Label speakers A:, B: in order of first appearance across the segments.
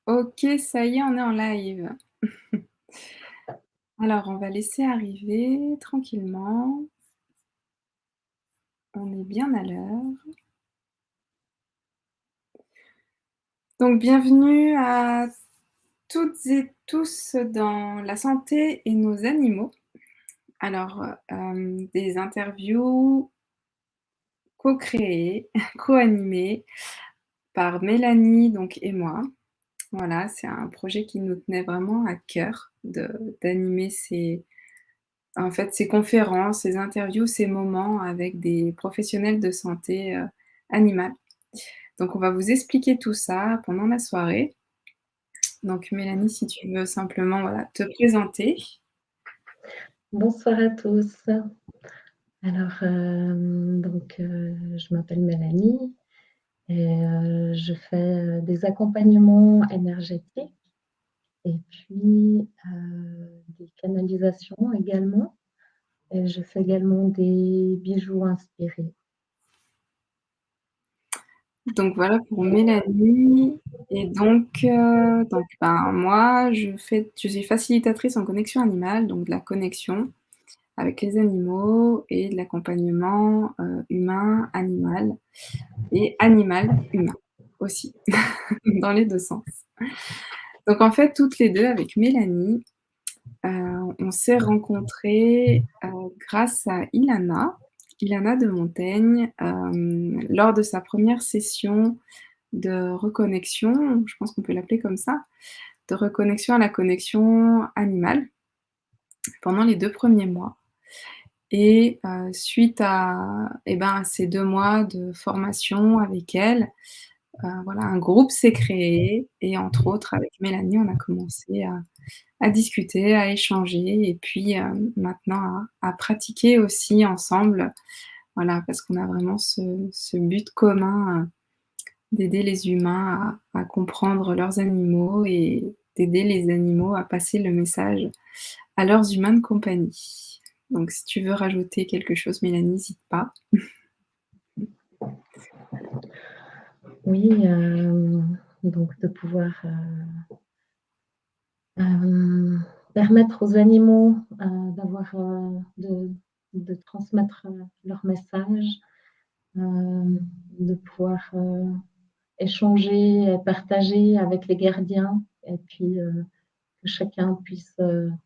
A: OK, ça y est, on est en live. Alors, on va laisser arriver tranquillement. On est bien à l'heure. Donc, bienvenue à toutes et tous dans la santé et nos animaux. Alors, des interviews co-créées, co-animées par Mélanie donc et moi. Voilà, c'est un projet qui nous tenait vraiment à cœur d'animer ces conférences, ces interviews, ces moments avec des professionnels de santé, animale. Donc on va vous expliquer tout ça pendant la soirée. Donc Mélanie, si tu veux simplement, voilà, te présenter.
B: Bonsoir à tous. Alors, je m'appelle Mélanie et je fais, des accompagnements énergétiques et puis, des canalisations également et je fais également des bijoux inspirés.
A: Donc voilà pour Mélanie et ben, moi je suis facilitatrice en connexion animale, donc de la connexion avec les animaux et de l'accompagnement, humain-animal et animal-humain aussi, dans les 2 sens. Donc en fait, toutes les 2 avec Mélanie, on s'est rencontrées, grâce à Ilana de Montaigne, lors de sa première session de reconnexion, je pense qu'on peut l'appeler comme ça, de reconnexion à la connexion animale pendant les 2 premiers mois et suite à ces 2 mois de formation avec elle, voilà, un groupe s'est créé et entre autres avec Mélanie, on a commencé à discuter, à échanger et puis, maintenant à pratiquer aussi ensemble. Voilà, parce qu'on a vraiment ce but commun, d'aider les humains à comprendre leurs animaux et d'aider les animaux à passer le message à leurs humains de compagnie. Donc si tu veux rajouter quelque chose, Mélanie, n'hésite pas.
B: Oui, donc de pouvoir, permettre aux animaux, de transmettre, leur message, de pouvoir, échanger et partager avec les gardiens et puis, que chacun puisse,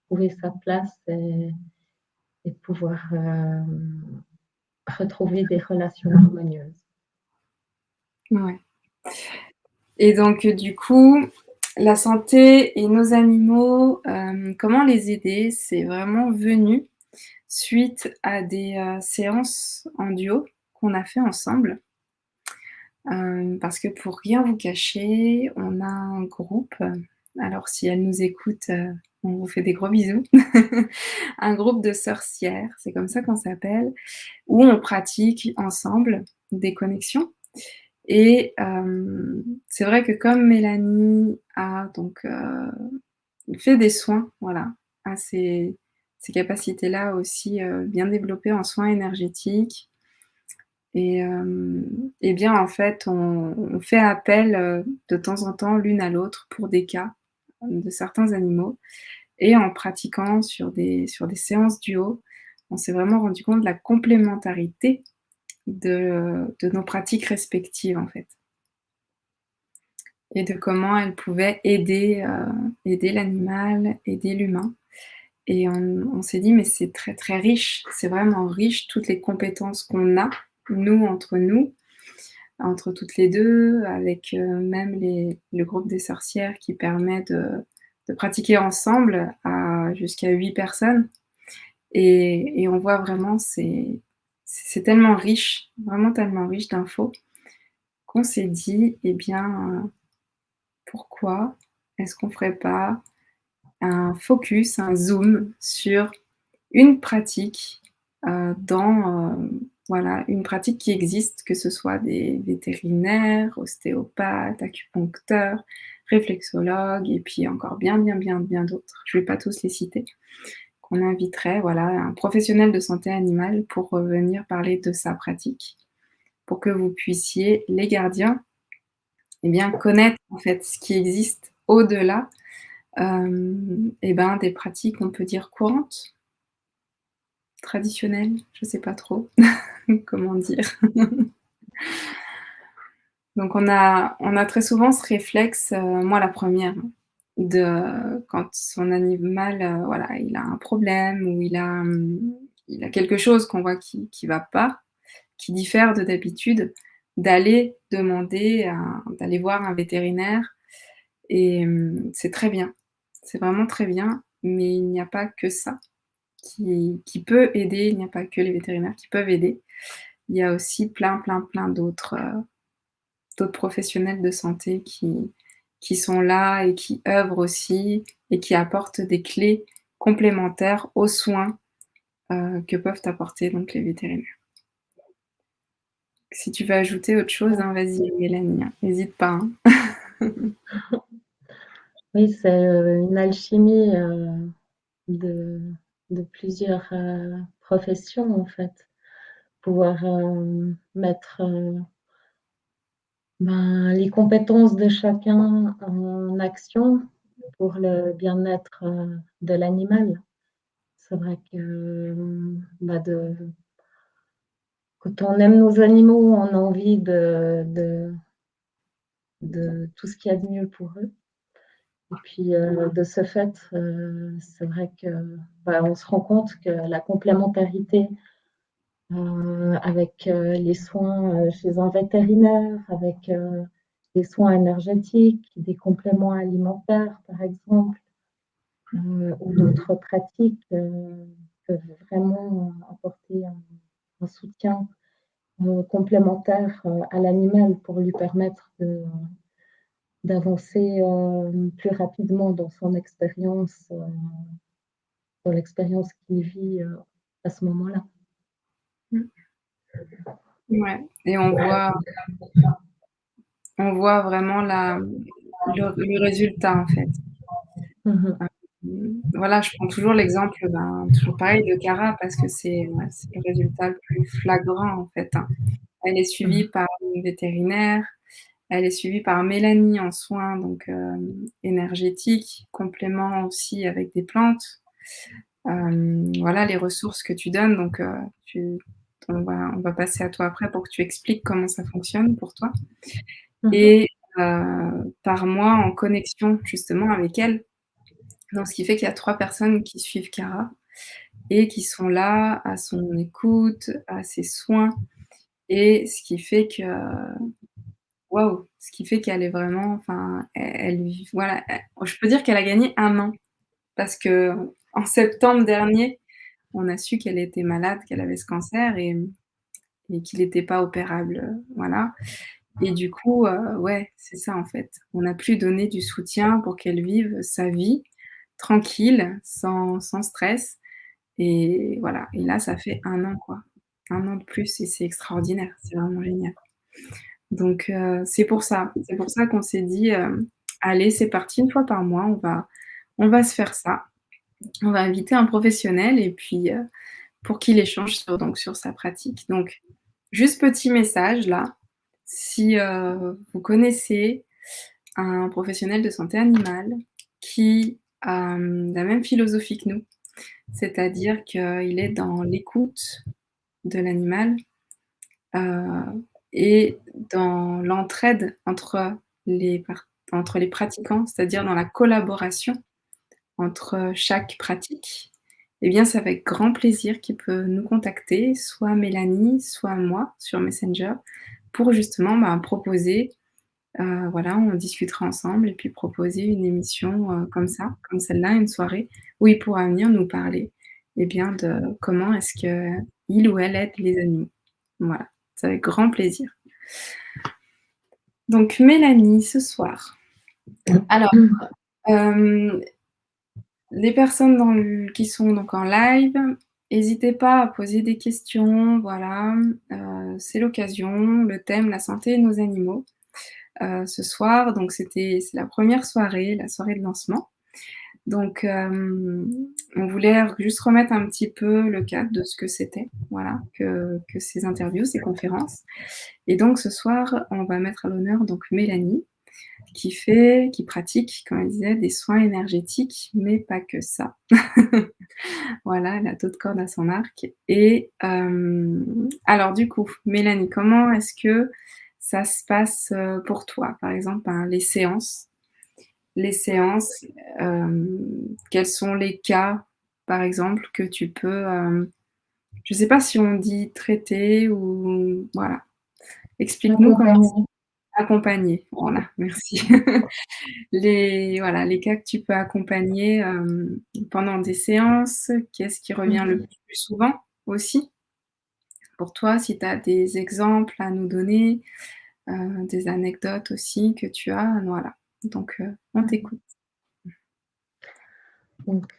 B: trouver sa place et pouvoir, retrouver des relations harmonieuses.
A: Ouais. Et donc, du coup, la santé et nos animaux, comment les aider? C'est vraiment venu suite à des, séances en duo qu'on a fait ensemble. Parce que pour rien vous cacher, on a un groupe, alors si elle nous écoute, on vous fait des gros bisous. Un groupe de sorcières, c'est comme ça qu'on s'appelle, où on pratique ensemble des connexions et c'est vrai que comme Mélanie a donc, fait des soins, voilà, a ces capacités-là aussi, bien développées en soins énergétiques et bien, en fait, on fait appel, de temps en temps l'une à l'autre pour des cas, de certains animaux et en pratiquant sur des séances duo, on s'est vraiment rendu compte de la complémentarité de nos pratiques respectives, en fait et de comment elles pouvaient aider l'animal, aider l'humain et on s'est dit: «Mais c'est très, très riche, c'est vraiment riche toutes les compétences qu'on a, nous, entre nous, entre toutes les 2, avec, même le groupe des sorcières qui permet de pratiquer ensemble à jusqu'à 8 personnes et on voit vraiment c'est tellement riche, vraiment tellement riche d'infos qu'on s'est dit: «Eh bien, pourquoi est-ce qu'on ferait pas un focus, un zoom sur une pratique, voilà, une pratique qui existe, que ce soit des vétérinaires, ostéopathes, acupuncteurs, réflexologues et puis encore bien, bien, bien, bien d'autres. Je vais pas tous les citer. Qu'on inviterait, voilà, un professionnel de santé animale pour, venir parler de sa pratique, pour que vous puissiez, les gardiens, eh bien, connaître en fait ce qui existe au-delà, et ben, des pratiques, on peut dire courantes, traditionnelles, je sais pas trop comment dire. Donc on a très souvent ce réflexe, moi la première, de quand son animal, voilà, il a un problème ou il a quelque chose qu'on voit qui va pas, qui diffère de d'habitude, d'aller voir un vétérinaire et c'est très bien. C'est vraiment très bien, mais il n'y a pas que ça qui peut aider, il n'y a pas que les vétérinaires qui peuvent aider. Il y a aussi plein, plein, plein d'autres professionnels de santé qui sont là et qui œuvrent aussi et qui apportent des clés complémentaires aux soins, que peuvent apporter donc les vétérinaires. Si tu veux ajouter autre chose, hein, vas-y Mélanie, hein, hésite pas, hein.
B: Oui, c'est, une alchimie, de de plusieurs, professions, en fait. Pouvoir, mettre, ben, les compétences de chacun en action pour le bien-être, de l'animal. C'est vrai que, bah, quand on aime nos animaux, on a envie de tout ce qu'il y a de mieux pour eux. Et puis, de ce fait, c'est vrai que, bah, on se rend compte que la complémentarité, avec, les soins, chez un vétérinaire, avec, des soins énergétiques, des compléments alimentaires, par exemple, ou d'autres pratiques, peuvent vraiment apporter un soutien, complémentaire, à l'animal pour lui permettre d'avancer, plus rapidement dans l'expérience qu'il vit, à ce moment-là.
A: Mmh. Ouais et on voit vraiment le résultat, en fait.
B: Mmh mh.
A: Voilà, je prends toujours l'exemple, ben, toujours pareil de Cara parce que c'est le résultat le plus flagrant, en fait, hein. Elle est suivie
B: Mmh.
A: par une vétérinaire, elle est suivie par Mélanie en soins donc énergétiques, complément aussi avec des plantes. Voilà les ressources que tu donnes donc tu on va passer à toi après pour que tu expliques comment ça fonctionne pour toi
B: Mmh.
A: et par moi en connexion justement avec elle. Donc ce qui fait qu'il y a 3 personnes qui suivent Cara et qui sont là à son écoute, à ses soins et ce qui fait que waouh! Ce qui fait qu'elle est vraiment enfin, elle vit voilà, je peux dire qu'elle a gagné 1 an parce qu'en septembre dernier, on a su qu'elle était malade, qu'elle avait ce cancer et qu'il était pas opérable, voilà et du coup, ouais, c'est ça en fait. On a pu donner du soutien pour qu'elle vive sa vie tranquille, sans stress et voilà et là, ça fait 1 an quoi. 1 an de plus et c'est extraordinaire, c'est vraiment génial. Donc c'est pour ça qu'on s'est dit, «Allez, c'est parti, 1 fois par mois, on va se faire ça. On va inviter un professionnel et puis, pour qu'il échange sur sa pratique». Donc juste petit message là, si, vous connaissez un professionnel de santé animale qui a, la même philosophie que nous, c'est-à-dire qu'il est dans l'écoute de l'animal, heu et dans l'entraide entre les pratiquants, c'est-à-dire dans la collaboration entre chaque pratique, eh bien, c'est avec grand plaisir qu'il peut nous contacter, soit Mélanie, soit moi sur Messenger pour justement, ben, proposer, voilà, on discutera ensemble et puis proposer une émission, comme ça, comme celle-là, une soirée où il pourra venir nous parler, eh bien, de comment est-ce qu'il ou elle aide les animaux. Voilà, c'est avec grand plaisir. Donc Mélanie, ce soir, alors, hem, les personnes qui sont donc en live, hésitez pas à poser des questions, voilà, c'est l'occasion. Le thème: la santé et nos animaux. Ce soir, donc c'est la première soirée, la soirée de lancement. Donc on voulait juste remettre un petit peu le cadre de ce que c'était, voilà, que ces interviews, ces conférences et donc ce soir, on va mettre à l'honneur donc Mélanie qui pratique, comme elle disait, des soins énergétiques, mais pas que ça. Voilà, elle a d'autres cordes à son arc et alors du coup, Mélanie, comment est-ce que ça se passe, pour toi? Par exemple, ben, les séances, hem, quels sont les cas, par exemple, que tu peux, je sais pas si on dit traiter ou voilà. Explique-nous comment c'est
B: Accompagner.
A: accompagner, voilà, merci. Les cas que tu peux accompagner, pendant des séances, qu'est-ce qui revient le
B: Mmh.
A: plus souvent aussi pour toi? Si tu as des exemples à nous donner, des anecdotes aussi que tu as, voilà. Donc, on
B: Mmh.
A: t'écoute.
B: Donc,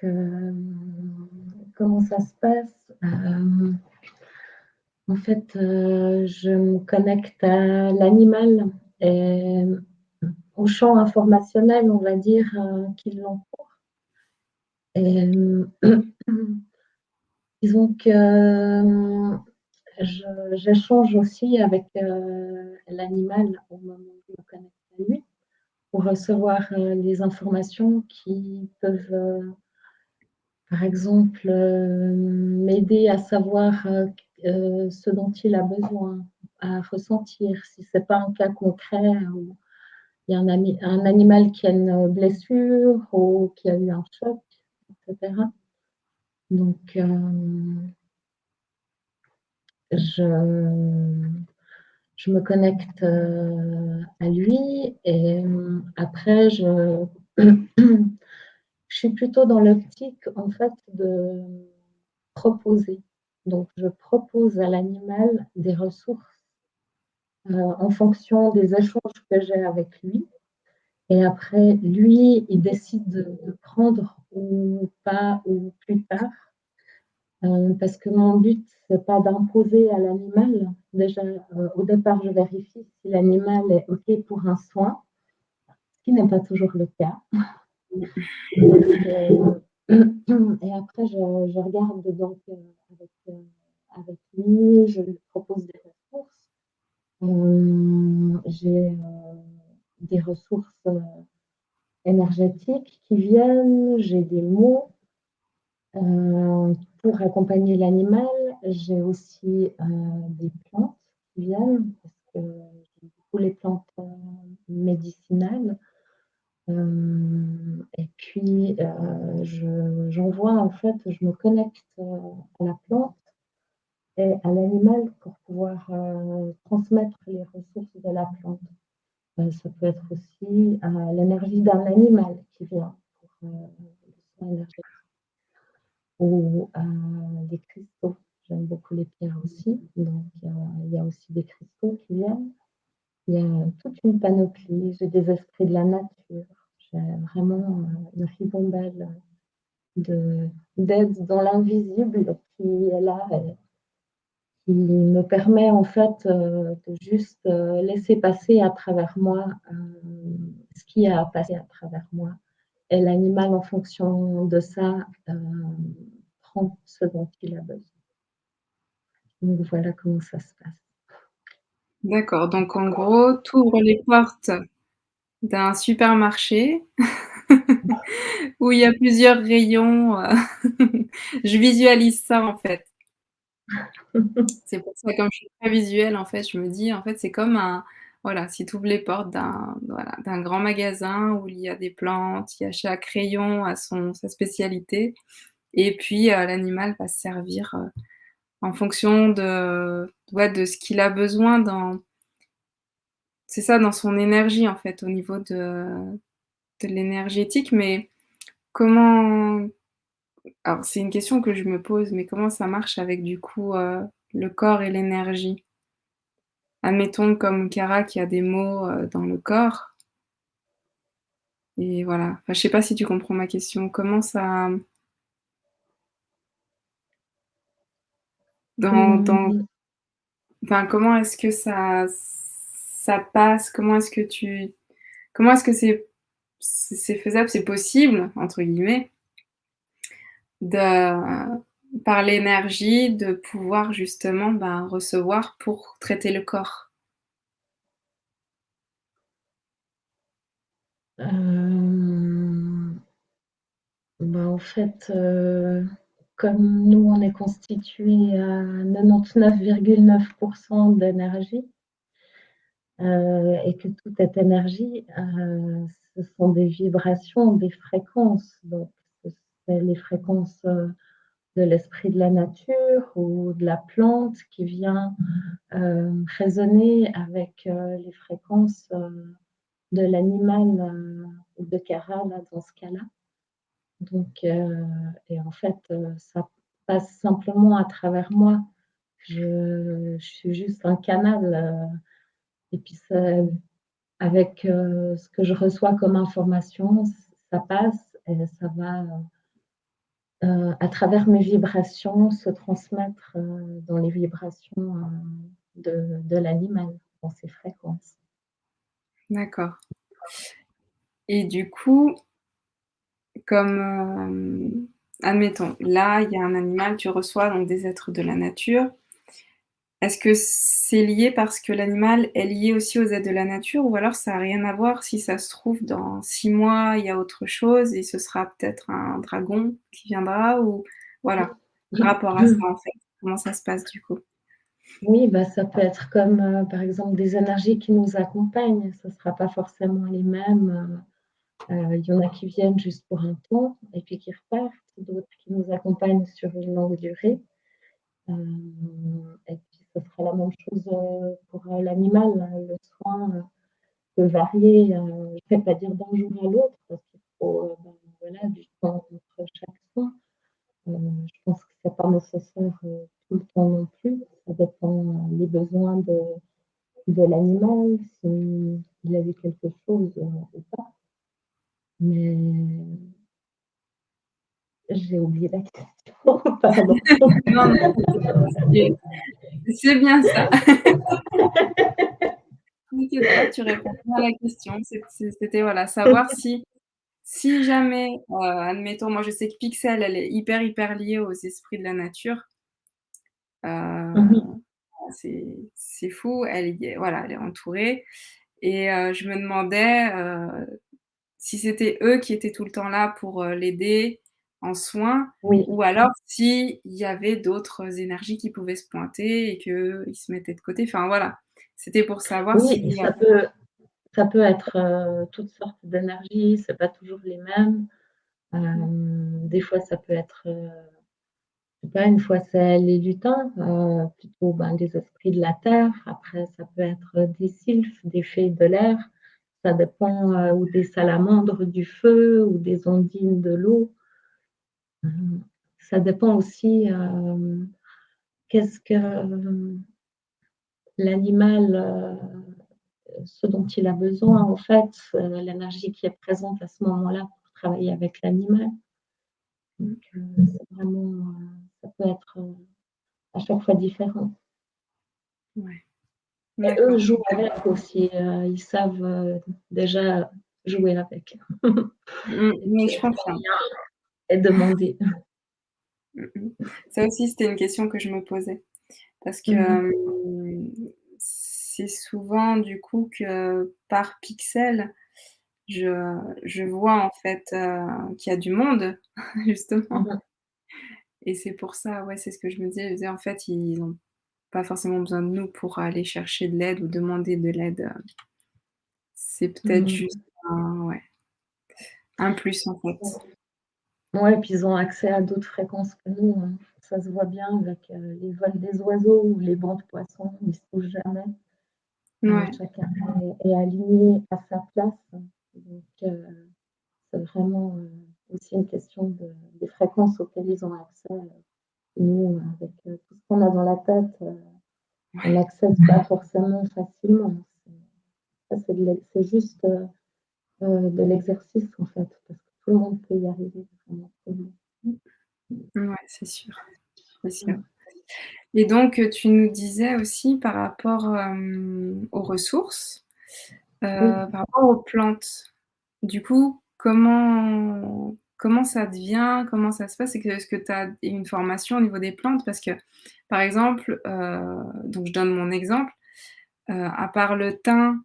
B: comment ça se passe? En fait, je me connecte à l'animal et au champ informationnel, on va dire, qui l'entoure et disons que, je j'échange aussi avec, l'animal au moment où je me connecte à lui pour recevoir, les informations qui peuvent, par exemple, m'aider à savoir, ce dont il a besoin, à ressentir. Si c'est pas un cas concret où il y a un animal qui a une blessure ou qui a eu un choc et cetera. Donc, je je me connecte, à lui et après je suis plutôt dans l'optique, en fait, de proposer. Donc je propose à l'animal des ressources, en fonction des échanges que j'ai avec lui et après lui, il décide de prendre ou pas ou plus tard, parce que mon but, c'est pas d'imposer à l'animal. Déjà, au départ, je vérifie si l'animal est OK pour un soin, ce qui n'est pas toujours le cas. Donc, et après je regarde donc, avec lui, je lui propose des ressources. J'ai, des ressources, énergétiques qui viennent, j'ai des mots, pour accompagner l'animal. J'ai aussi, des plantes qui viennent parce que j'aime beaucoup les plantes, médicinales. Et puis, j'envoie en fait, je me connecte, à la plante et à l'animal pour pouvoir, transmettre les ressources de la plante. Ça peut être aussi, l'énergie d'un animal qui vient pour, le soin énergétique ou, des cristaux. J'aime beaucoup les pierres aussi, donc il y a aussi des cristaux qui viennent. Il y a toute une panoplie. J'ai des esprits de la nature. J'ai vraiment, une ribambelle de d'aide dans l'invisible qui est là et qui me permet en fait, de juste, laisser passer à travers moi, ce qui a à passer à travers moi et l'animal en fonction de ça, prend ce dont il a besoin. Donc voilà comment ça se passe.
A: D'accord, donc en gros, tu ouvres les portes d'un supermarché où il y a plusieurs rayons, je visualise ça, en fait. C'est pour ça, comme je suis très visuelle, en fait, je me dis, en fait, c'est comme un voilà, si tu ouvres les portes d'un voilà, d'un grand magasin où il y a des plantes, il y a chaque rayon a sa spécialité et puis, l'animal va se servir, en fonction de ouais, de ce qu'il a besoin dans c'est ça, dans son énergie, en fait, au niveau de l'énergétique, mais comment alors c'est une question que je me pose, mais comment ça marche avec, du coup, le corps et l'énergie? Admettons comme Cara qui a des maux, dans le corps et voilà. Enfin, je sais pas si tu comprends ma question. Comment ça dans
B: Mmh,
A: enfin, comment est-ce que ça passe? Comment est-ce que c'est faisable, c'est «possible» entre guillemets de par l'énergie, de pouvoir justement, ben, recevoir pour traiter le corps?
B: Hem, bah, en fait, comme nous, on est constitués à 99,9 d'énergie, et que toute cette énergie, ce sont des vibrations, des fréquences. Donc c'est les fréquences, de l'esprit de la nature ou de la plante qui vient, résonner avec, les fréquences, de l'animal, ou de Cara là, dans ce cas-là. Donc et en fait, ça passe simplement à travers moi. Je suis juste un canal, et puis ça avec, ce que je reçois comme information, ça passe et ça va, à travers mes vibrations, se transmettre, dans les vibrations, de l'animal, dans ses fréquences.
A: D'accord et du coup, comme, admettons, là, il y a un animal, tu reçois donc des êtres de la nature. Est-ce que c'est lié parce que l'animal est lié aussi aux êtres de la nature ou alors ça a rien à voir? Si ça se trouve dans 6 mois, il y a autre chose et ce sera peut-être un dragon qui viendra ou voilà, par rapport à ça, en fait, comment ça se passe du coup?
B: Oui, bah, ça peut être comme, par exemple, des énergies qui nous accompagnent. Ça ne sera pas forcément les mêmes, il y en a qui viennent juste pour un temps et puis qui repartent, d'autres qui nous accompagnent sur une longue durée. Et puis ce sera la même chose, pour, l'animal. Le soin, peut varier, je ne vais pas dire d'un jour à l'autre parce qu'il faut, ben, voilà, du temps entre chaque soin. Je pense que c'est pas nécessaire, tout le temps non plus. Ça dépend, les besoins de l'animal, s'il a vu quelque chose, ou pas. Mais j'ai oublié la question, pardon.
A: Non, non, c'est bien ça. T'inquiète pas, tu réponds bien à la question. C'était voilà, savoir si jamais, admettons, moi je sais que Pixel, elle est hyper, hyper liée aux esprits de la nature.
B: Mmh mh.
A: Heu, c'est fou, elle y est voilà, elle est entourée et je me demandais, si c'était eux qui étaient tout le temps là pour, l'aider en soins
B: Oui,
A: ou alors s'il y avait d'autres énergies qui pouvaient se pointer et qu'ils se mettaient de côté. Enfin voilà, c'était pour savoir
B: oui,
A: si,
B: ça peut être, toutes sortes d'énergies, c'est pas toujours les mêmes. Des fois ça peut être, je sais pas, une fois c'est les lutins, plutôt, ben, des esprits de la terre. Après ça peut être, des sylphes, des fées de l'air. Ça dépend, ou des salamandres du feu ou des ondines de l'eau. Mmh. Ça dépend aussi, qu'est-ce que, l'animal, ce dont il a besoin en fait, l'énergie qui est présente à ce moment-là pour travailler avec l'animal. Donc c'est vraiment, ça peut être, à chaque fois différent.
A: ouais,
B: Et eux
A: d'accord.
B: jouent avec aussi, ils savent, déjà jouer avec. Et
A: Mais
B: puis
A: je
B: être
A: confirme.
B: et demander.
A: Mmh. Ça aussi, c'était une question que je me posais parce que,
B: Mmh mh.
A: c'est souvent du coup que par pixel, je vois en fait, qu'il y a du monde
B: Mmh
A: justement
B: mh.
A: et c'est pour ça, ouais, c'est ce que je me disais en fait, ils ont pas forcément besoin de nous pour aller chercher de l'aide ou demander de l'aide, c'est peut-être
B: Mmh
A: juste un ouais, un plus en fait.
B: mh. Ouais, puis ils ont accès à d'autres fréquences que nous, hein. Ça se voit bien avec, les vols des oiseaux ou les bancs de poissons, ils se touchent jamais.
A: Ouais,
B: Chacun est aligné à sa place. Donc c'est vraiment, aussi une question des fréquences auxquelles ils ont accès. Nous, avec, tout ce qu'on a dans la tête, on
A: ouais,
B: n'accède pas forcément facilement. C'est juste, de l'exercice en fait, parce que tout le monde peut y arriver, vraiment tout le monde.
A: ouais, c'est sûr, c'est sûr.
B: Mmh.
A: Et donc, tu nous disais aussi par rapport, aux ressources,
B: Oui.
A: par rapport aux plantes. Du coup, comment ça devient? Comment ça se passe? Est-ce que tu as une formation au niveau des plantes? Parce que, par exemple, donc je donne mon exemple, à part le thym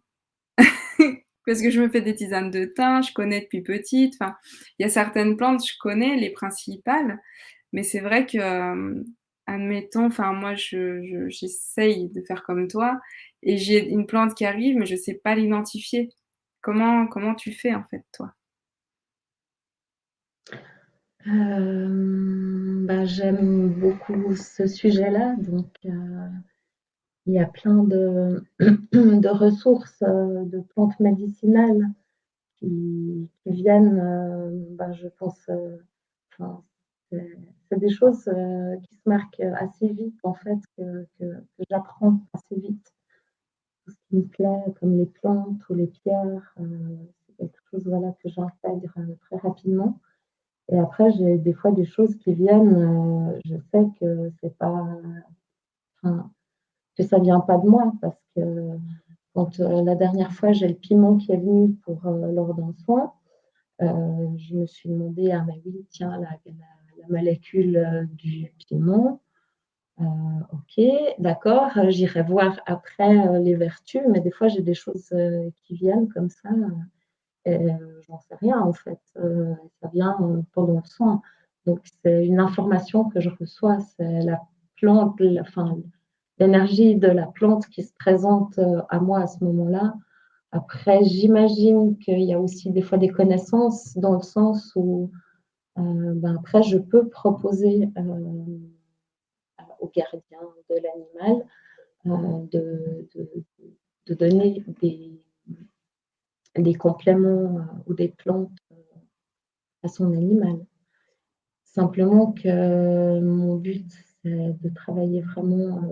A: Parce que je me fais des tisanes de thym, je connais depuis petite, enfin, il y a certaines plantes, je connais les principales, mais c'est vrai que, admettons, enfin moi j'essaye de faire comme toi et j'ai une plante qui arrive, mais je sais pas l'identifier. Comment tu fais en fait toi?
B: Bah, j'aime beaucoup ce sujet-là, donc il y a plein de de ressources, de plantes médicinales qui viennent, bah, je pense, enfin, c'est des choses, qui se marquent assez vite en fait, que j'apprends assez vite. Tout ce qui me plaît, comme les plantes ou les pierres, c'est quelque chose, voilà, que j'intègre, très rapidement. Et après, j'ai des fois des choses qui viennent, je sais que c'est pas, enfin, que ça vient pas de moi parce que quand, la dernière fois, j'ai le piment qui est venu pour, lors d'un soin, je me suis demandé: «Ah mais oui, tiens, la molécule, du piment, heu, OK, d'accord, j'irai voir après, les vertus», mais des fois, j'ai des choses, qui viennent comme ça, et j'en sais rien en fait, ça vient, pendant le soin. Donc c'est une information que je reçois, c'est la plante, enfin, l'énergie de la plante qui se présente, à moi à ce moment-là. Après, j'imagine qu'il y a aussi des fois des connaissances dans le sens où, ben, après je peux proposer, au gardien de l'animal, de donner des compléments, ou des plantes à son animal. Simplement que mon but, c'est de travailler vraiment,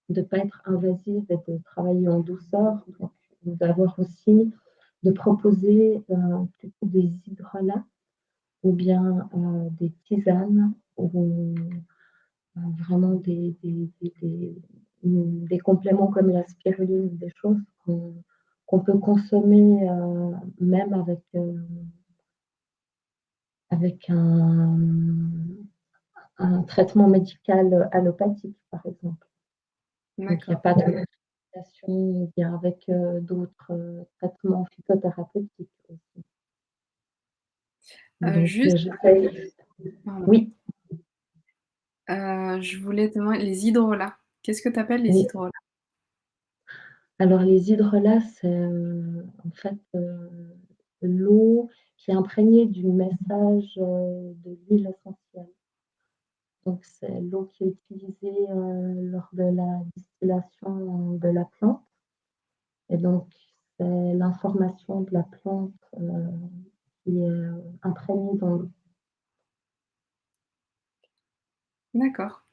B: de ne pas être invasive et de travailler en douceur, donc d'avoir aussi de proposer, plutôt des hydrolats ou bien, des tisanes ou, vraiment des compléments comme la spiruline, des choses qu'on peut consommer, même avec un traitement médical allopathique, par exemple. Donc il n'y a
A: D'accord.
B: pas de consultation bien avec, d'autres, traitements phytothérapeutiques aussi. Donc
A: Juste,
B: j'essaye,
A: pardon,
B: oui,
A: je voulais te demander les hydrolats. Qu'est-ce que tu appelles les
B: oui.
A: hydrolats?
B: Alors les hydrolats, c'est, en fait, l'eau qui est imprégnée du message, de l'huile essentielle. Donc c'est l'eau qui est utilisée, lors de la distillation de la plante. Et donc, c'est l'information de la plante, qui est, imprégnée dans l'eau.
A: D'accord.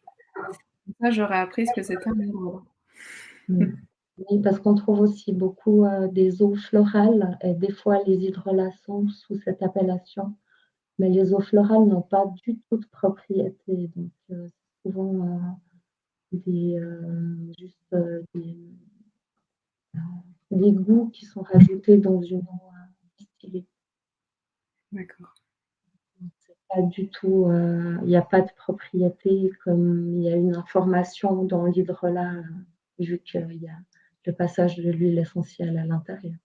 A: Ça, j'aurais appris ce que c'était un hydrolat.
B: Mmh. Oui, parce qu'on trouve aussi beaucoup, des eaux florales et des fois les hydrolats sont sous cette appellation, mais les eaux florales n'ont pas du tout de propriété, donc c'est souvent, juste, des goûts qui sont rajoutés dans une eau, distillée.
A: D'accord.
B: Donc c'est pas du tout, il n'y a pas de propriété comme il y a une information dans l'hydrolat, vu qu'il y a le passage de l'huile essentielle à l'intérieur.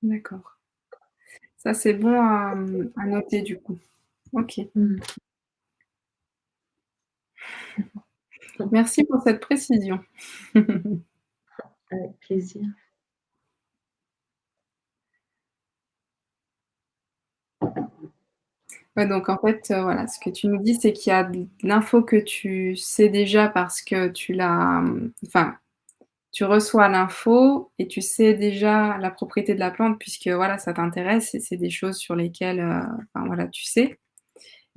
A: D'accord. Ça, c'est bon à noter du coup. OK.
B: Mmh.
A: Merci pour cette précision.
B: Avec plaisir.
A: Ouais, donc en fait, voilà, ce que tu nous dis, c'est qu'il y a de l'info que tu sais déjà parce que tu l'as, enfin, tu reçois l'info et tu sais déjà la propriété de la plante puisque, voilà, ça t'intéresse et c'est des choses sur lesquelles, enfin, voilà, tu sais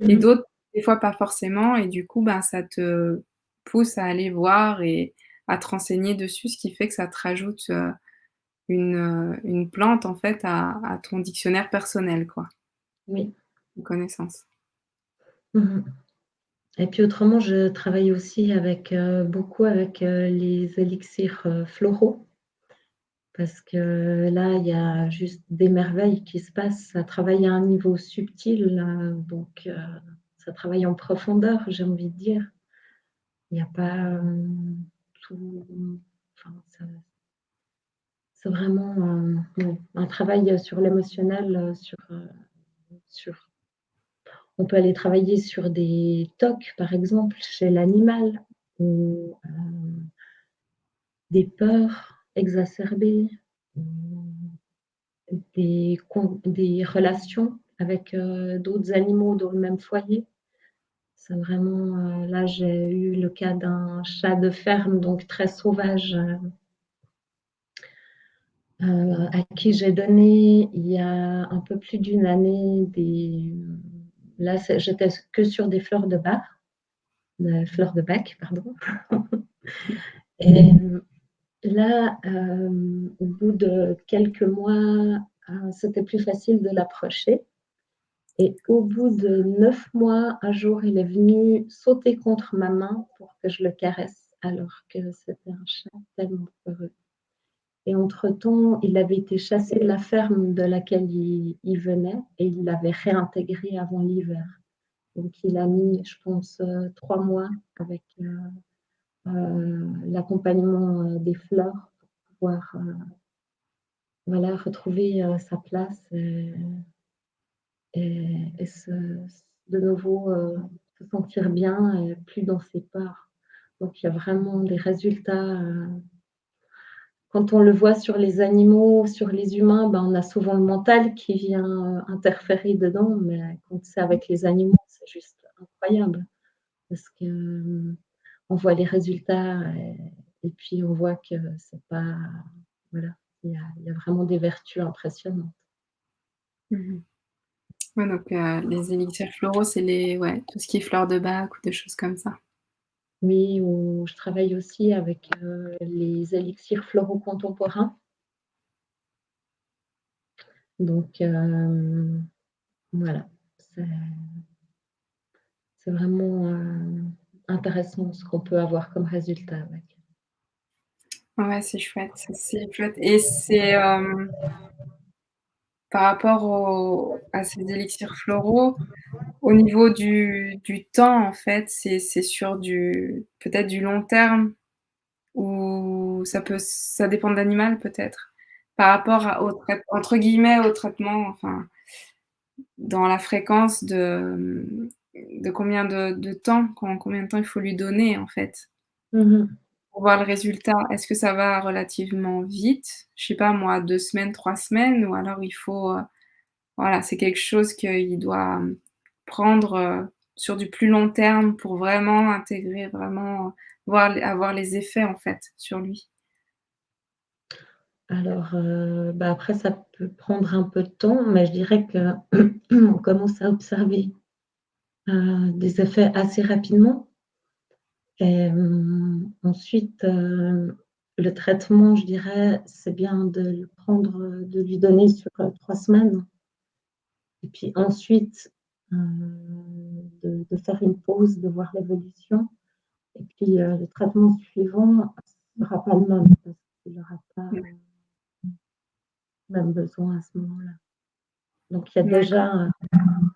A: et
B: Mmh.
A: d'autres, des fois, pas forcément et du coup, ben, ça te pousse à aller voir et à te renseigner dessus, ce qui fait que ça te rajoute, une plante, en fait, à ton dictionnaire personnel, quoi,
B: Oui.
A: de connaissances.
B: Mmh. Et puis autrement, je travaille aussi avec, beaucoup avec, les élixirs, floraux parce que là, il y a juste des merveilles qui se passent. Ça travaille à un niveau subtil, donc ça travaille en profondeur, j'ai envie de dire. Il n'y a pas, tout, enfin c'est vraiment, ouais, un travail sur l'émotionnel, sur on peut aller travailler sur des TOC, par exemple, chez l'animal ou, des peurs exacerbées, mmh, des relations avec, d'autres animaux dans le même foyer. C'est vraiment, là, j'ai eu le cas d'un chat de ferme, donc très sauvage, à qui j'ai donné il y a un peu plus d'une année là, j'étais que sur des fleurs fleurs de bac, pardon. Et là, au bout de quelques mois, c'était plus facile de l'approcher. Et au bout de 9 mois, un jour, il est venu sauter contre ma main pour que je le caresse, alors que c'était un chat tellement heureux. Et entre-temps, il avait été chassé de la ferme de laquelle il venait et il l'avait réintégré avant l'hiver. Donc il a mis, je pense, 3 mois avec, l'accompagnement, des fleurs pour pouvoir, voilà, retrouver, sa place et de nouveau, se sentir bien et plus dans ses peurs. Donc il y a vraiment des résultats, quand on le voit sur les animaux, sur les humains, ben, on a souvent le mental qui vient, interférer dedans, mais quand c'est avec les animaux, c'est juste incroyable parce que, on voit les résultats et puis on voit que c'est pas voilà, il y a vraiment des vertus impressionnantes.
A: Mmh. Ouais, donc les élixirs floraux, c'est les ouais, tout ce qui est fleurs de bac ou des choses comme ça.
B: Oui, où je travaille aussi avec, les élixirs floraux contemporains. Donc voilà, c'est c'est vraiment, intéressant ce qu'on peut avoir comme résultat avec.
A: Ouais, c'est chouette et c'est, par rapport à ces élixirs floraux, au niveau du temps, en fait, c'est sur du peut-être du long terme ou ça dépend de l'animal peut-être? Par rapport à au trai entre guillemets «au traitement», enfin, dans la fréquence de combien de temps, combien de temps il faut lui donner, en fait?
B: Mmh mh.
A: Pour voir le résultat, est-ce que ça va relativement vite? Je sais pas moi, 2 semaines, 3 semaines ou alors il faut, voilà, c'est quelque chose qu'il doit, prendre, sur du plus long terme pour vraiment intégrer, vraiment, avoir les effets en fait sur lui?
B: Alors, bah, après ça peut prendre un peu de temps, mais je dirais que on commence à observer, des effets assez rapidement et ensuite, le traitement, je dirais, c'est bien de le prendre, de lui donner sur, 3 semaines et puis ensuite, de faire une pause, de voir l'évolution et puis, le traitement suivant sera pas le même parce qu'il aura pas
A: Ouais,
B: même besoin à ce moment-là. Donc il y a
A: d'accord.
B: déjà,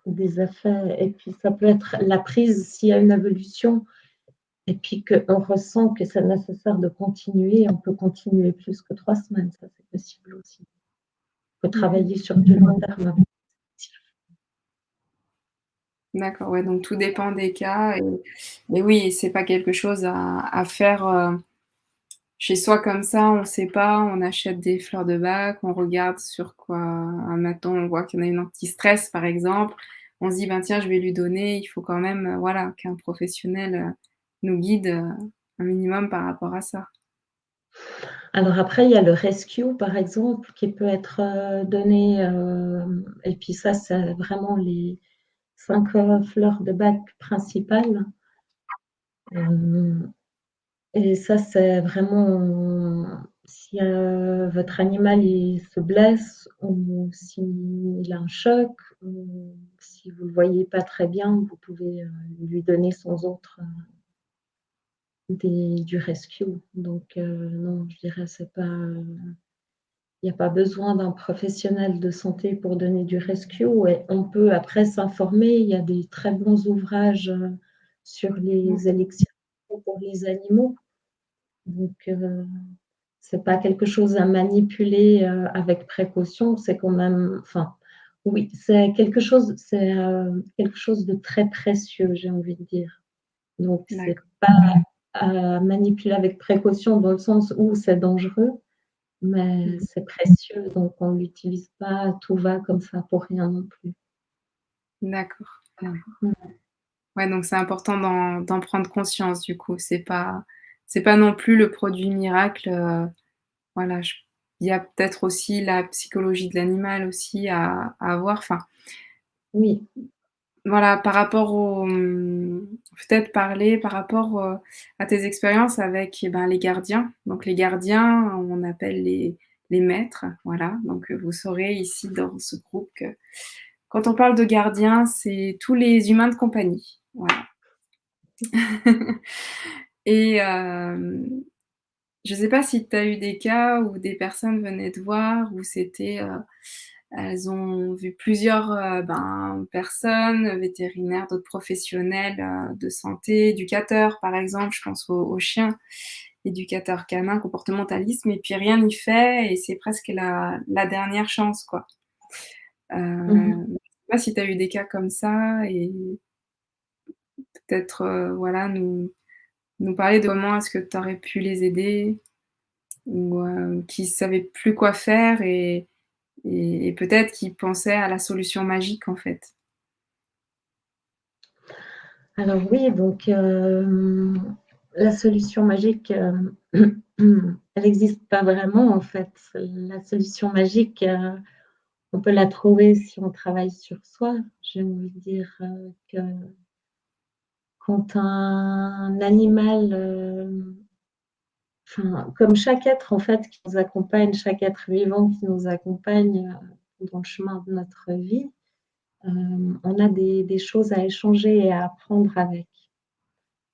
B: des effets et puis ça peut être la prise s'il y a une évolution et puis qu'on ressent que c'est nécessaire de continuer, on peut continuer plus que 3 semaines, ça c'est possible aussi. On peut
A: Mmh mh.
B: travailler sur du long terme avec.
A: D'accord, ouais, donc tout dépend des cas et oui, c'est pas quelque chose à faire, chez soi comme ça, on sait pas, on achète des fleurs de bac, on regarde sur quoi maintenant on voit qu'il y en a une anti-stress par exemple, on se dit: «Ben tiens, je vais lui donner». Il faut quand même, voilà, qu'un professionnel, nous guide, un minimum par rapport à ça.
B: Alors après, il y a le rescue par exemple qui peut être, donné, et puis ça, c'est vraiment les 5 fleurs de bac principales. Hem Et ça, c'est vraiment si, votre animal il se blesse ou s'il a un choc ou si vous le voyez pas très bien, vous pouvez, lui donner sans autre, du rescue. Donc, non, je dirais c'est pas, il y a pas besoin d'un professionnel de santé pour donner du rescue et on peut après s'informer. Il y a des très bons ouvrages, sur
A: Mmh.
B: les élixirs pour les animaux. Donc, C'est pas quelque chose à manipuler, avec précaution, c'est quand même enfin, oui, quelque chose de très précieux, j'ai envie de dire. Donc c'est
A: D'accord.
B: pas à manipuler avec précaution dans le sens où c'est dangereux, mais
A: Mmh.
B: c'est précieux, donc on l'utilise pas à tout va comme ça pour rien non plus.
A: D'accord. Ouais.
B: Mmh.
A: Ouais, donc c'est important d'en prendre conscience du coup. C'est pas non plus le produit miracle, voilà, je il y a peut-être aussi la psychologie de l'animal aussi à voir. Enfin,
B: Oui.
A: voilà, par rapport peut-être parler par rapport, à tes expériences avec, eh ben, les gardiens. Donc les gardiens, on appelle les maîtres, voilà. Donc, vous saurez ici dans ce groupe que quand on parle de gardiens, c'est tous les humains de compagnie, voilà. Et je sais pas si tu as eu des cas où des personnes venaient te voir, où c'était, elles ont vu plusieurs, ben, personnes, vétérinaires, d'autres professionnels, de santé, éducateurs par exemple, je pense aux chiens, éducateurs canins, comportementalisme et puis rien n'y fait et c'est presque la dernière chance, quoi.
B: Mmh.
A: Je sais pas si tu as eu des cas comme ça et peut-être, voilà, nous parler de comment est-ce que tu aurais pu les aider ou, qui savaient plus quoi faire et peut-être qui pensaient à la solution magique, en fait.
B: Alors oui, donc la solution magique, elle n'existe pas vraiment en fait. La solution magique, on peut la trouver si on travaille sur soi. J'ai envie de dire, que quand un animal, enfin, comme chaque être en fait qui nous accompagne, chaque être vivant qui nous accompagne, dans le chemin de notre vie, on a des choses à échanger et à apprendre avec.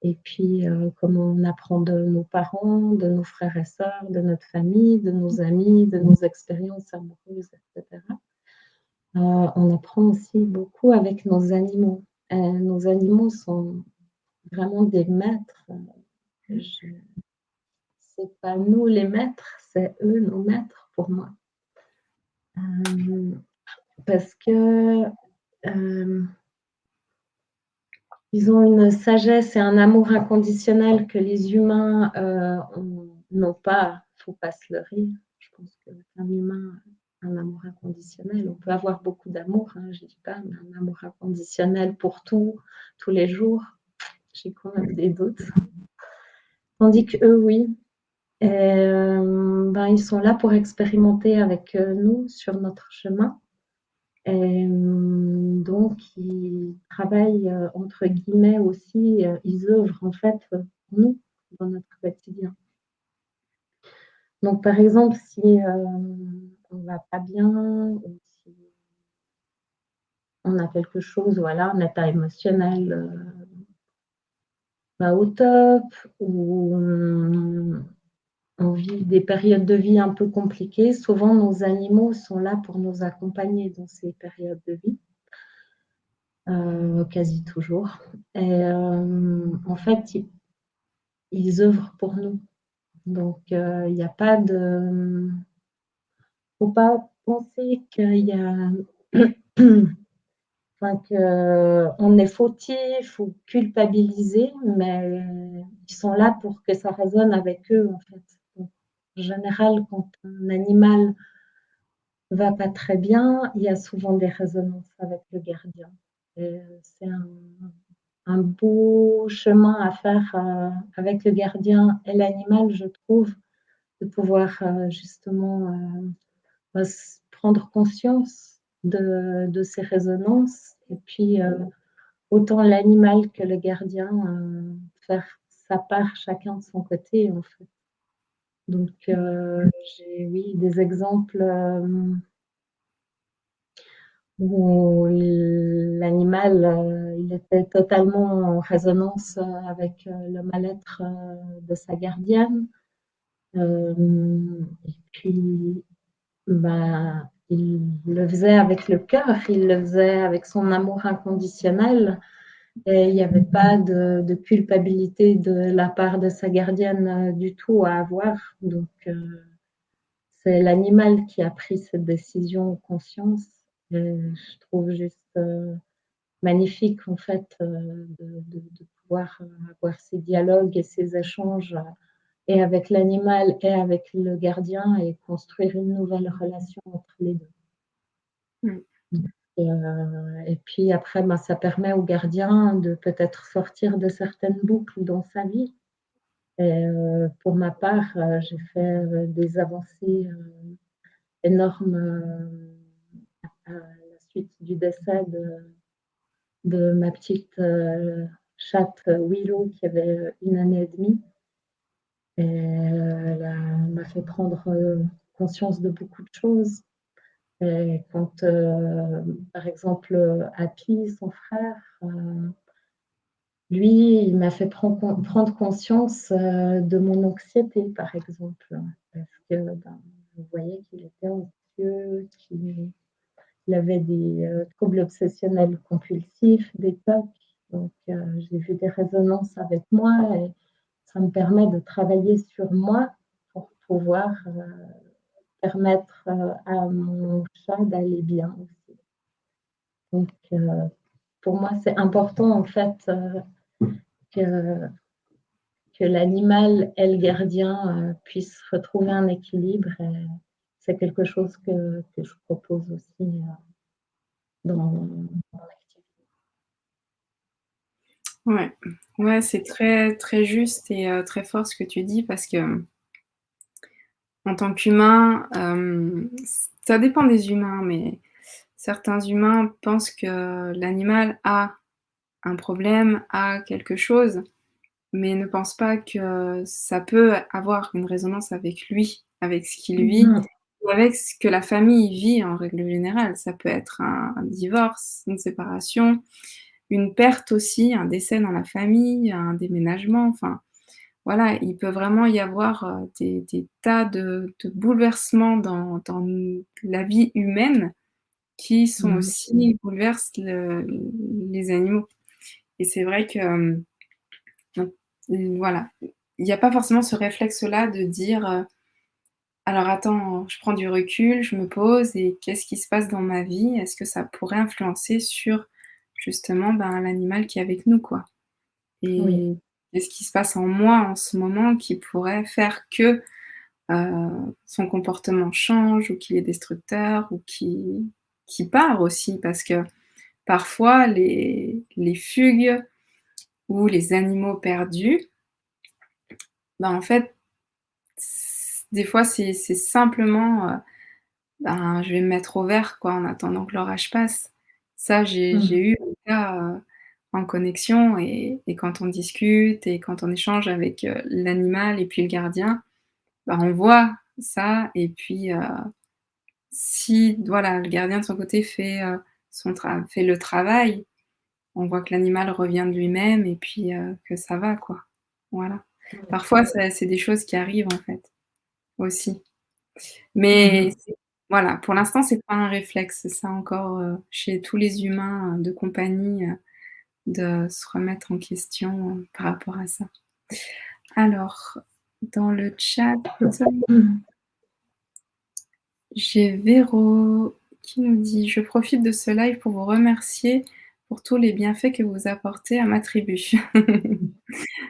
B: Et puis, comme on apprend de nos parents, de nos frères et sœurs, de notre famille, de nos amis, de nos expériences amoureuses et cetera. On apprend aussi beaucoup avec nos animaux. Nos animaux sont vraiment des maîtres, je c'est pas nous les maîtres, c'est eux nos maîtres pour moi. Hem, Parce que, hem, ils ont une sagesse et un amour inconditionnel que les humains, n'ont pas. Faut pas se leurrer. Je pense qu'un humain a un amour inconditionnel. On peut avoir beaucoup d'amour, hein, je dis pas, mais un amour inconditionnel pour tout, tous les jours, j'ai quand même des doutes. Tandis qu'eux, oui. Et ben, ils sont là pour expérimenter avec, nous sur notre chemin. Et donc ils travaillent, entre guillemets aussi, ils œuvrent en fait, pour nous, dans notre quotidien. Donc par exemple, si, on va pas bien ou si on a quelque chose, voilà, un état émotionnel, pas au top ou on vit des périodes de vie un peu compliquées, souvent nos animaux sont là pour nous accompagner dans ces périodes de vie. Quasi toujours. Et en fait, ils œuvrent pour nous. Donc, il n'y a pas de. Faut pas penser qu'il y a. Enfin, qu'on est fautif ou culpabilisé, mais ils sont là pour que ça résonne avec eux, en fait. Donc, en général, quand un animal va pas très bien, il y a souvent des résonances avec le gardien. Et c'est un beau chemin à faire, avec le gardien et l'animal, je trouve, de pouvoir, justement, prendre conscience de ces résonances et puis, autant l'animal que le gardien, faire sa part chacun de son côté, en fait. Donc, j'ai oui, des exemples, où l'animal, il était totalement en résonance, avec, le mal-être, de sa gardienne. Et puis, bah, il le faisait avec le cœur, il le faisait avec son amour inconditionnel Et il n'y avait pas de culpabilité de la part de sa gardienne du tout à avoir. Donc, c'est l'animal qui a pris cette décision en conscience. Et je trouve juste magnifique, en fait, de pouvoir avoir ces dialogues et ces échanges et avec l'animal et avec le gardien et construire une nouvelle relation entre les deux.
A: Mmh.
B: Et puis après, ben, ça permet au gardien de peut-être sortir de certaines boucles dans sa vie. Et pour ma part, j'ai fait des avancées énormes à la suite du décès de ma petite chatte Willow qui avait 1 année et demie. Et elle m'a fait prendre conscience de beaucoup de choses. Et quand, par exemple, Happy, son frère, lui, il m'a fait prendre conscience de mon anxiété, par exemple, parce que ben, je voyais qu'il était anxieux, qu'il avait des troubles obsessionnels compulsifs, des TOC. Donc, j'ai vu des résonances avec moi et ça me permet de travailler sur moi pour pouvoir permettre à mon chat d'aller bien aussi. Donc, pour moi, c'est important en fait que, que l'animal et le gardien puissent retrouver un équilibre. Et c'est quelque chose que je propose aussi dans mon activité.
A: Ouais, ouais, c'est très, très juste et très fort ce que tu dis parce que, en tant qu'humain, ça dépend des humains, mais certains humains pensent que l'animal a un problème, a quelque chose, mais ne pensent pas que ça peut avoir une résonance avec lui, avec ce qu'il vit
B: Mhm.
A: ou avec ce que la famille vit en règle générale. Ça peut être un divorce, une séparation, une perte aussi, un décès dans la famille, un déménagement, enfin, voilà, il peut vraiment y avoir, des tas de bouleversements dans la vie humaine qui sont
B: Mhm.
A: aussi bouleversent les animaux et c'est vrai que, donc voilà, il y a pas forcément ce réflexe-là de dire, «Alors attends, je prends du recul, je me pose et qu'est-ce qui se passe dans ma vie? Est-ce que ça pourrait influencer sur justement, ben, l'animal qui est avec nous, quoi?»
B: Oui.
A: Et qu'est-ce qui se passe en moi en ce moment qui pourrait faire que, son comportement change ou qu'il est destructeur ou qu'il part aussi? Parce que parfois les fugues ou les animaux perdus, ben, en fait, des fois c'est simplement, ben, je vais me mettre au vert quoi en attendant que l'orage passe. Ça j'ai
B: Mhm.
A: eu un cas, en connexion et quand on discute et quand on échange avec, l'animal et puis le gardien, bah, on voit ça et puis, si voilà, le gardien de son côté fait le travail, on voit que l'animal revient de lui-même et puis, que ça va quoi. Voilà.
B: Oui.
A: Parfois c'est des choses qui arrivent en fait, aussi. Mais
B: Mhm.
A: voilà, pour l'instant, c'est pas un réflexe, ça encore, chez tous les humains, de compagnie, de se remettre en question, par rapport à ça. Alors, dans le chat,
B: Mhm.
A: j'ai Véro qui nous dit: «Je profite de ce live pour vous remercier pour tous les bienfaits que vous apportez à ma tribu».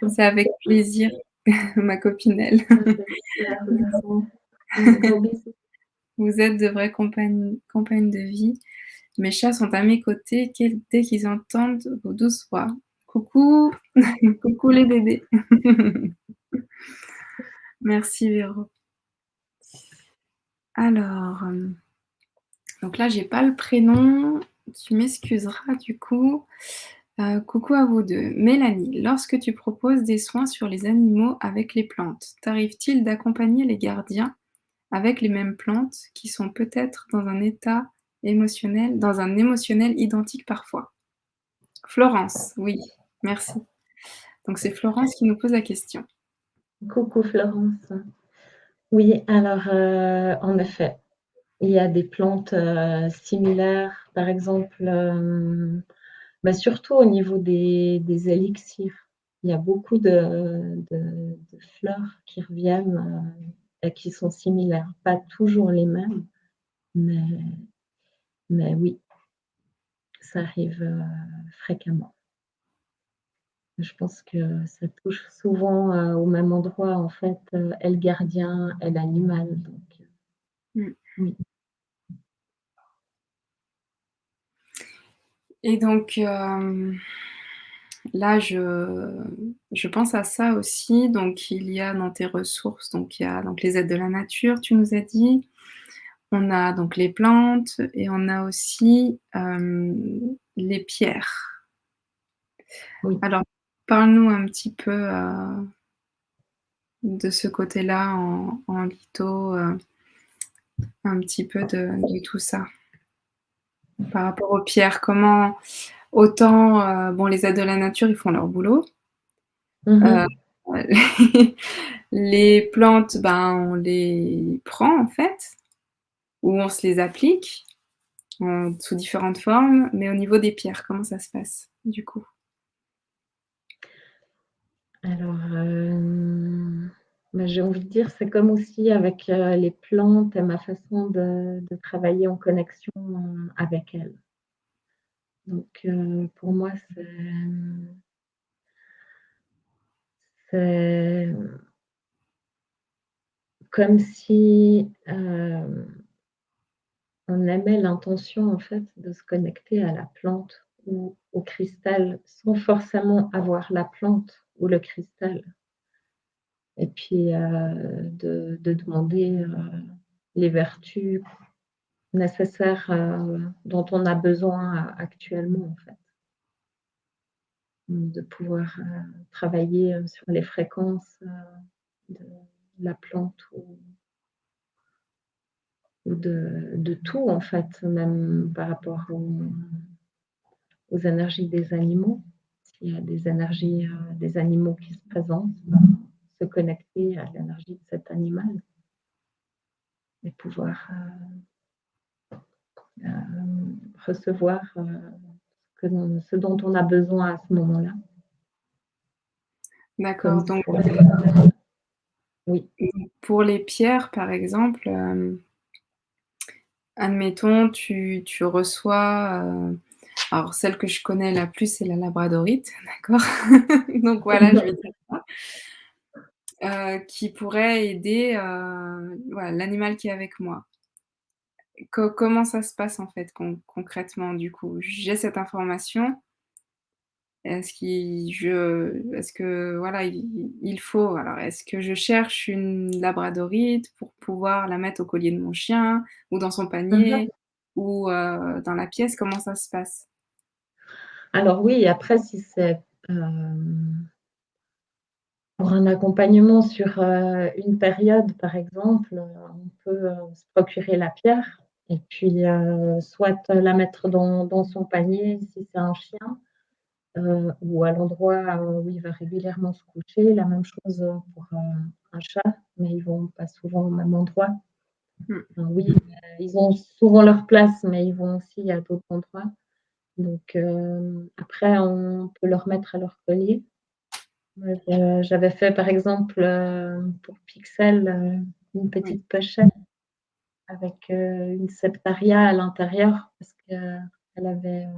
A: C'est avec plaisir, ma copinelle.
B: Super, merci. Gros bisous.
A: Vous êtes de vraies compagnes de vie. Mes chats sont à mes côtés dès qu'ils entendent vos douces voix. Coucou, coucou les bébés. Merci Véro. Alors, donc là j'ai pas le prénom, tu m'excuseras du coup. Coucou à vous 2. Mélanie, lorsque tu proposes des soins sur les animaux avec les plantes, t'arrive-t-il d'accompagner les gardiens avec les mêmes plantes qui sont peut-être dans un émotionnel identique parfois? Florence, oui, merci. Donc c'est Florence qui nous pose la question.
B: Coucou Florence. Oui, alors en effet, il y a des plantes similaires. Par exemple, Bah, surtout au niveau des élixirs. Il y a beaucoup de fleurs qui reviennent, et qui sont similaires. Pas toujours les mêmes, mais oui, ça arrive, fréquemment. Je pense que ça touche souvent, au même endroit, en fait, et le gardien et l'animal, donc
A: Mmh.
B: oui.
A: Et donc, là, je pense à ça aussi. Donc il y a dans tes ressources, donc il y a donc les aides de la nature, tu nous as dit. On a donc les plantes et on a aussi, les pierres.
B: Oui.
A: Alors, parle-nous un petit peu, de ce côté-là en litho, un petit peu de tout ça. Par rapport aux pierres, comment autant, bon, les aides de la nature, ils font leur boulot. Heu,
B: Mmh.
A: les plantes, ben, on les prend en fait, ou on se les applique sous différentes formes, mais au niveau des pierres, comment ça se passe du coup?
B: Alors, bah, j'ai envie de dire, c'est comme aussi avec, les plantes et ma façon de travailler en connexion, avec elles. Donc, pour moi, c'est comme si, on avait l'intention, en fait, de se connecter à la plante ou au cristal, sans forcément avoir la plante ou le cristal. Et puis, de demander, les vertus nécessaires, dont on a besoin actuellement, en fait. De pouvoir, travailler, sur les fréquences, de la plante ou de tout, en fait, même par rapport aux énergies des animaux. S'il y a des énergies, des animaux qui se présentent, se connecter à l'énergie de cet animal et pouvoir, recevoir, ce dont on a besoin à ce moment-là, comme
A: D'accord, donc
B: pour oui.
A: pour les pierres, par exemple, admettons tu reçois, alors celle que je connais la plus, c'est la labradorite, d'accord? Donc voilà, je vais dire ça, qui pourrait aider, voilà, l'animal qui est avec moi. Comment ça se passe en fait concrètement du coup? J'ai cette information. Est-ce que voilà, il faut alors est-ce que je cherche une labradorite pour pouvoir la mettre au collier de mon chien ou dans son
B: Mmh.
A: panier ou, dans la pièce? Comment ça se passe?
B: Alors oui, après si c'est, pour un accompagnement sur, une période par exemple, on peut, se procurer la pierre et puis, soit la mettre dans son panier si c'est un chien, ou à l'endroit, où il va régulièrement se coucher. La même chose, pour, un chat, mais ils vont pas souvent au même endroit.
A: Mmh,
B: Enfin oui, ils ont souvent leur place, mais ils vont aussi à d'autres endroits. Donc, après on peut leur mettre à leur collier. Moi, j'avais fait par exemple, pour Pixel, une
A: oui,
B: petite pochette avec, une septaria à l'intérieur parce qu'elle avait,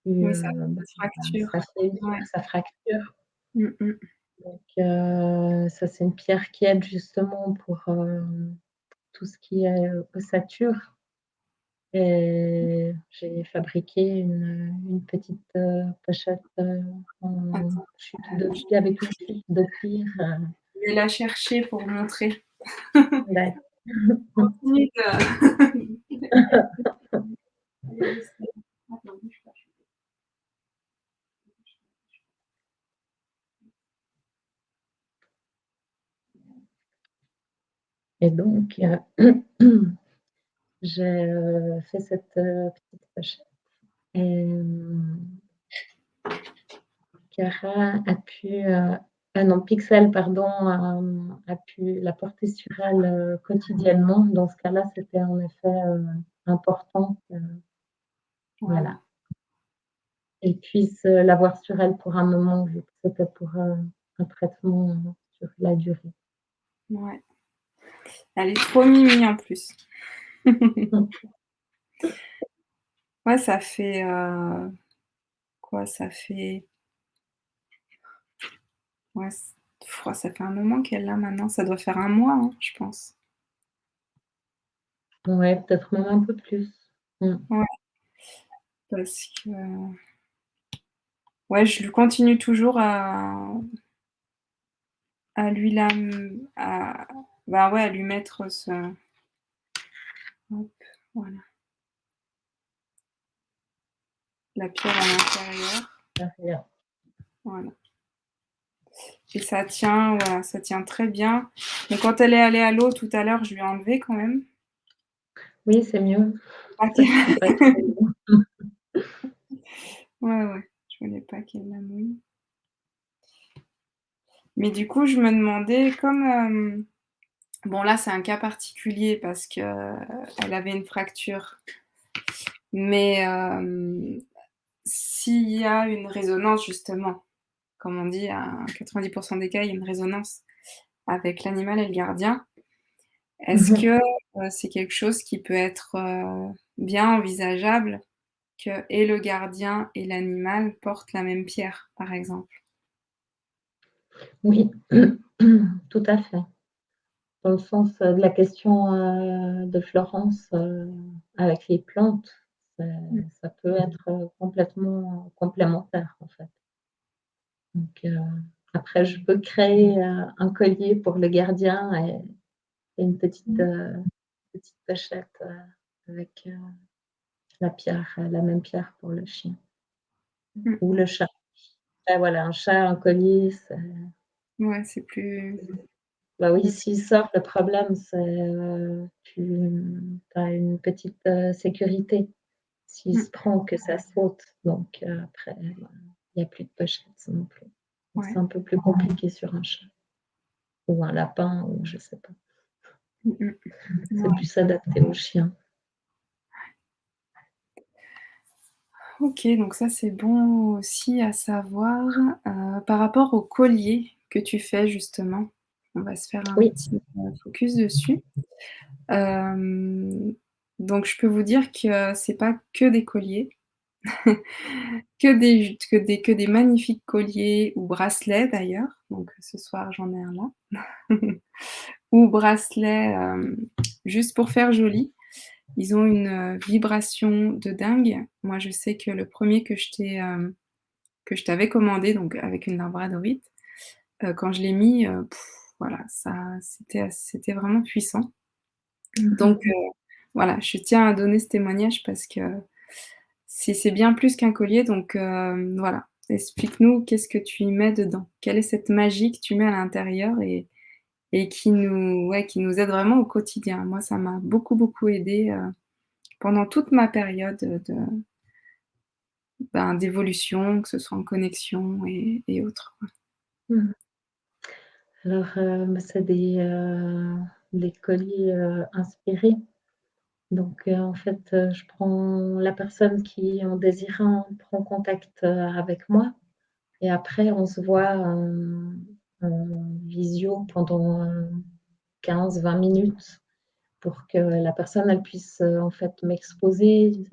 B: eu,
A: oui, ça
B: bah,
A: se fracture.
B: sa
A: Ouais.
B: frayure, sa fracture.
A: Mmh mh.
B: Donc, ça c'est une pierre qui aide justement pour, tout ce qui est, ossature. Et j'ai fabriqué une petite, pochette, en
A: Attends,
B: chute de avec une chute de cuir,
A: je vais la chercher pour montrer.
B: d'ac
A: Continue de Attends, bouge pas.
B: et donc, j'ai, fait cette, petite pochette et Cara a pu, ah non, Pixel pardon, a pu la porter sur elle, quotidiennement. Dans ce cas-là, c'était en effet, important, voilà.
A: Voilà.
B: elle puisse l'avoir sur elle pour un moment, vu que c'était pour un traitement sur la durée.
A: Ouais. Elle est trop mimi en plus.
B: Mmh.
A: Ouais, ça fait, quoi? Ça fait ouais, ça fait un moment qu'elle l'a maintenant. Ça doit faire un mois, hein, je pense.
B: Ouais, peut-être même un peu plus. Mmh.
A: Ouais, parce que ouais, je lui continue toujours à lui la à bah, ouais, à lui mettre ce hop, voilà, la pierre à l'intérieur,
B: Derrière.
A: voilà et ça tient, voilà, ça tient très bien. Donc quand elle est allée à l'eau tout à l'heure, je lui ai enlevé quand même.
B: Oui, c'est mieux.
A: Pas
B: C'est
A: qu'elle
B: pas trop long.
A: ouais, ouais, je voulais pas qu'elle la mouille. Mais du coup, je me demandais comme, bon là, c'est un cas particulier parce qu'elle avait une fracture, mais s'il y a une résonance justement, comme on dit à 90 des cas, il y a une résonance avec l'animal et le gardien. Est-ce
B: Mmh.
A: que, c'est quelque chose qui peut être, bien envisageable que et le gardien et l'animal portent la même pierre, par exemple?
B: Oui, tout à fait. Dans le sens, de la question, de Florence, avec les plantes, ça
A: Mmh.
B: ça peut être, complètement complémentaire, en fait. Donc, après je peux créer, un collier pour le gardien et une
A: Mmh.
B: petite pochette, avec, la pierre, la même pierre pour le chien
A: Mmh.
B: ou le chat. Et voilà, un chat, un collier, c'est
A: Ouais, c'est plus
B: bah, oui,
A: mmh,
B: s'il sort, le problème, c'est, tu as une petite, sécurité. S'il
A: mmh,
B: se prend, que ça saute, donc après, ben, il y a plus de pochette non plus. Donc c'est
A: ouais.
B: un peu plus compliqué sur un chat ou un lapin ou je sais pas.
A: Mmh mh.
B: C'est
A: Ouais.
B: plus adapté aux chiens.
A: OK, donc ça, c'est bon aussi à savoir. Par rapport au collier que tu fais justement, on va se faire un
B: Oui.
A: petit, focus dessus. Hem, donc je peux vous dire que c'est pas que des colliers, que des magnifiques colliers ou bracelets d'ailleurs, donc ce soir j'en ai un là. Ou bracelets, juste pour faire joli. Ils ont une, vibration de dingue. Moi, je sais que le premier que je t'avais commandé, donc avec une labradorite, quand je l'ai mis, voilà, ça c'était vraiment puissant.
B: Mmh
A: Donc
B: mh.
A: voilà, je tiens à donner ce témoignage parce que c'est bien plus qu'un collier donc voilà. Explique-nous qu'est-ce que tu y mets dedans? Quelle est cette magie que tu mets à l'intérieur et qui nous aide vraiment au quotidien? Moi, ça m'a beaucoup, beaucoup aidée, pendant toute ma période, d'évolution, que ce soit en connexion et autres, quoi.
B: Mmh. Alors, bah, c'est des colliers, inspirés. Donc, en fait, je prends la personne qui, en désirant, prend contact, avec moi et après on se voit en visio pendant, 15-20 minutes pour que la personne, elle puisse, en fait, m'exposer,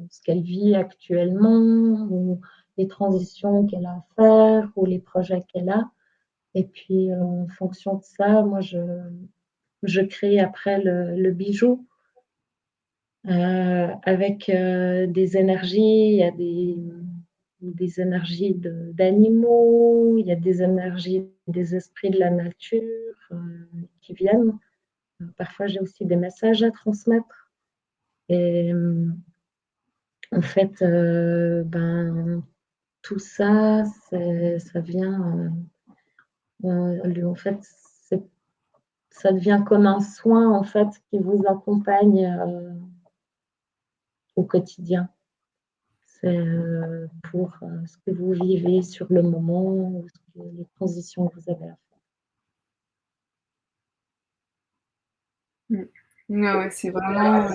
B: ce qu'elle vit actuellement ou les transitions qu'elle a à faire ou les projets qu'elle a et puis, en fonction de ça, moi, je crée après le bijou, avec, des énergies. Il y a des énergies d'animaux, il y a des énergies des esprits de la nature, qui viennent. Parfois, j'ai aussi des messages à transmettre et en fait, ben, tout ça, ça vient, en fait, c'est ça devient comme un soin, en fait, qui vous accompagne, au quotidien. C'est, pour, ce que vous vivez sur le moment ou ce que les transitions que vous avez à faire.
A: Mmh. Ouais, ouais, c'est vraiment,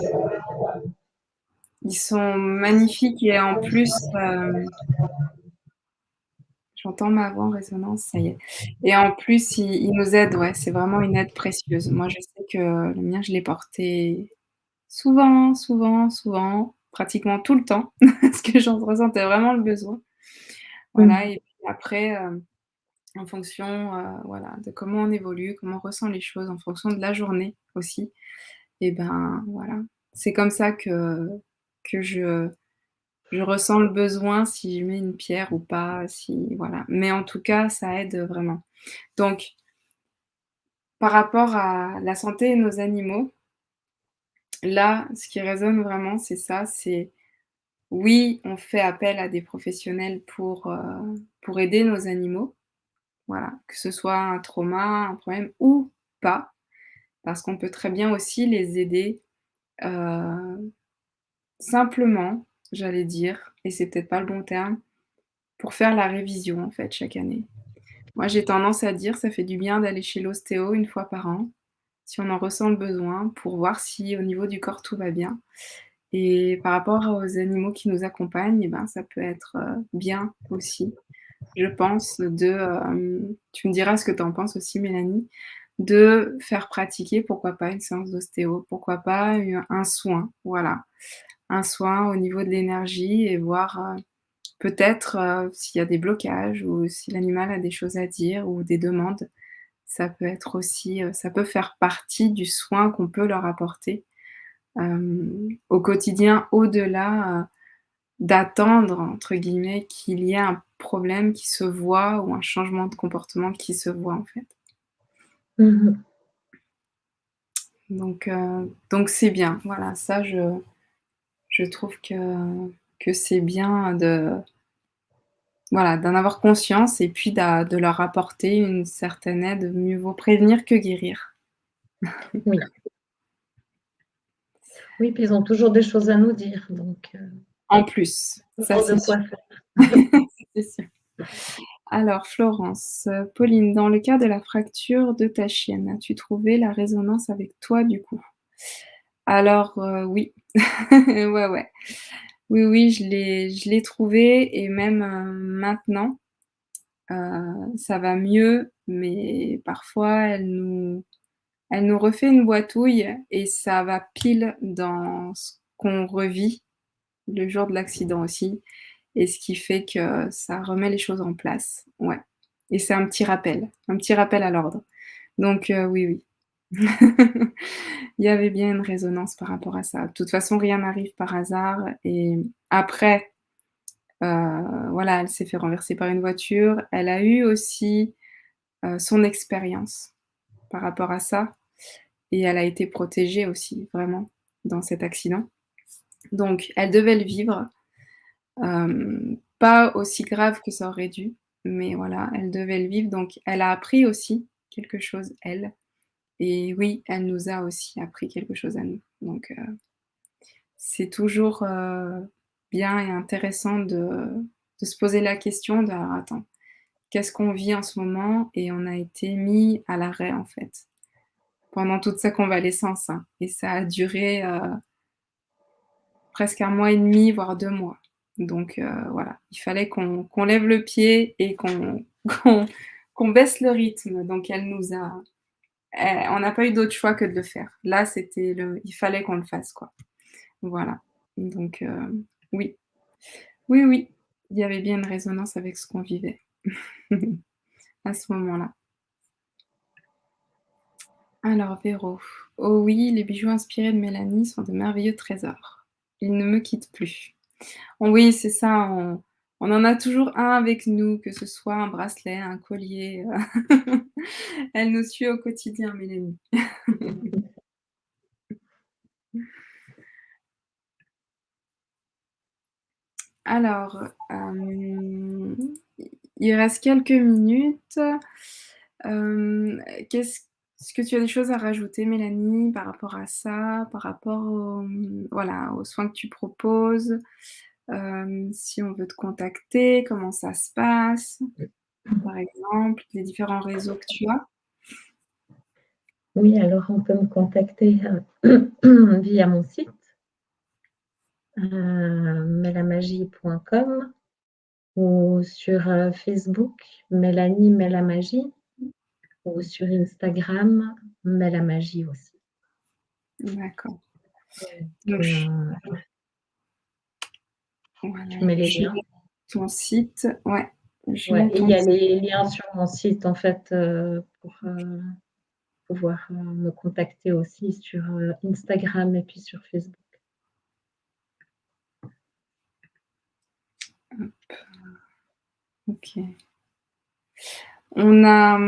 A: Ils sont magnifiques et en plus, j'entends ma voix en résonance, ça y est et en plus, ils nous aident, ouais, c'est vraiment une aide précieuse. Moi, je sais que le mien, je l'ai porté souvent, souvent, souvent, pratiquement tout le temps, parce que j'en ressentais vraiment le besoin. Voilà
B: Mmh.
A: et puis après, en fonction, voilà, de comment on évolue, comment on ressent les choses, en fonction de la journée aussi et ben, voilà. C'est comme ça que je ressens le besoin si je mets une pierre ou pas, si voilà. Mais en tout cas, ça aide, vraiment. Donc par rapport à la santé et nos animaux, là, ce qui résonne vraiment, c'est ça, c'est oui, on fait appel à des professionnels pour aider nos animaux, voilà, que ce soit un trauma, un problème ou pas, parce qu'on peut très bien aussi les aider, heu, simplement, j'allais dire, et c'est peut-être pas le bon terme, pour faire la révision, en fait, chaque année. Moi, j'ai tendance à dire: «Ça fait du bien d'aller chez l'ostéo une fois par an, si on en ressent le besoin, pour voir si au niveau du corps tout va bien». Et par rapport aux animaux qui nous accompagnent et ben, ça peut être, bien aussi, je pense, tu me diras ce que tu en penses aussi Mélanie, de faire pratiquer, pourquoi pas, une séance d'ostéo, pourquoi pas un soin, voilà. Un soin au niveau de l'énergie et voir, peut-être, s'il y a des blocages ou si l'animal a des choses à dire ou des demandes. Ça peut être aussi, ça peut faire partie du soin qu'on peut leur apporter, au quotidien, au-delà, d'attendre, entre guillemets, qu'il y ait un problème qui se voit ou un changement de comportement qui se voit, en fait.
B: Mmh mh.
A: Donc c'est bien. Voilà, ça je trouve que c'est bien de voilà, d'en avoir conscience et puis de leur apporter une certaine aide. Mieux vaut prévenir que guérir.
B: Oui. Oui, puis ils ont toujours des choses à nous dire, donc
A: En plus, ça
B: toujours de
A: c'est sûr.
B: quoi faire.
A: C'est sûr. Alors Florence, Pauline, dans le cas de la fracture de ta chienne, as-tu trouvé la résonance avec toi du coup? Alors, oui. Ouais, ouais. Oui, oui, je l'ai trouvée et même, maintenant, ça va mieux, mais parfois elle nous refait une boitouille et ça va pile dans ce qu'on revit le jour de l'accident aussi et ce qui fait que ça remet les choses en place. Ouais et c'est un petit rappel à l'ordre. Donc oui, oui. Il y avait bien une résonance par rapport à ça. De toute façon, rien n'arrive par hasard et après, voilà, elle s'est fait renverser par une voiture. Elle a eu aussi, son expérience par rapport à ça et elle a été protégée aussi, vraiment, dans cet accident. Donc elle devait le vivre, pas aussi grave que ça aurait dû, mais voilà, elle devait le vivre, donc elle a appris aussi quelque chose, elle et oui, elle nous a aussi appris quelque chose à nous. Donc c'est toujours, bien et intéressant de se poser la question de: «Alors attends, qu'est-ce qu'on vit en ce moment?» et on a été mis à l'arrêt, en fait, pendant toute sa convalescence, hein et ça a duré, presque 1 mois et demi, voire 2 mois. Donc voilà, il fallait qu'on lève le pied et qu'on qu'on baisse le rythme. Donc on n'a pas eu d'autre choix que de le faire. Là, il fallait qu'on le fasse, quoi. Voilà. Donc oui. Oui, oui, il y avait bien une résonance avec ce qu'on vivait à ce moment-là. Alors Véro: «Oh oui, les bijoux inspirés de Mélanie sont de merveilleux trésors. Ils ne me quittent plus». Oui, c'est ça, on en a toujours un avec nous, que ce soit un bracelet, un collier, elle nous suit au quotidien, Mélanie. Alors, il reste quelques minutes. Qu'est-ce Est-ce que tu as des choses à rajouter, Mélanie, par rapport à ça? Par rapport voilà, aux soins que tu proposes? Si on veut te contacter, comment ça se passe, par exemple? Les différents réseaux que tu as?
B: Oui, alors on peut me contacter, via mon site, melamagie.com ou sur, Facebook, Mélanie Melamagie ou sur Instagram, Melamagie aussi.
A: D'accord.
B: Donc,
A: Donc voilà,
B: tu mets les
A: je
B: liens.
A: mets ton site, ouais, je
B: Ouais,
A: mets
B: et il
A: ton
B: y a
A: site.
B: les liens sur mon site en fait, pour, pouvoir, me contacter aussi sur, Instagram et puis sur Facebook.
A: OK. On a,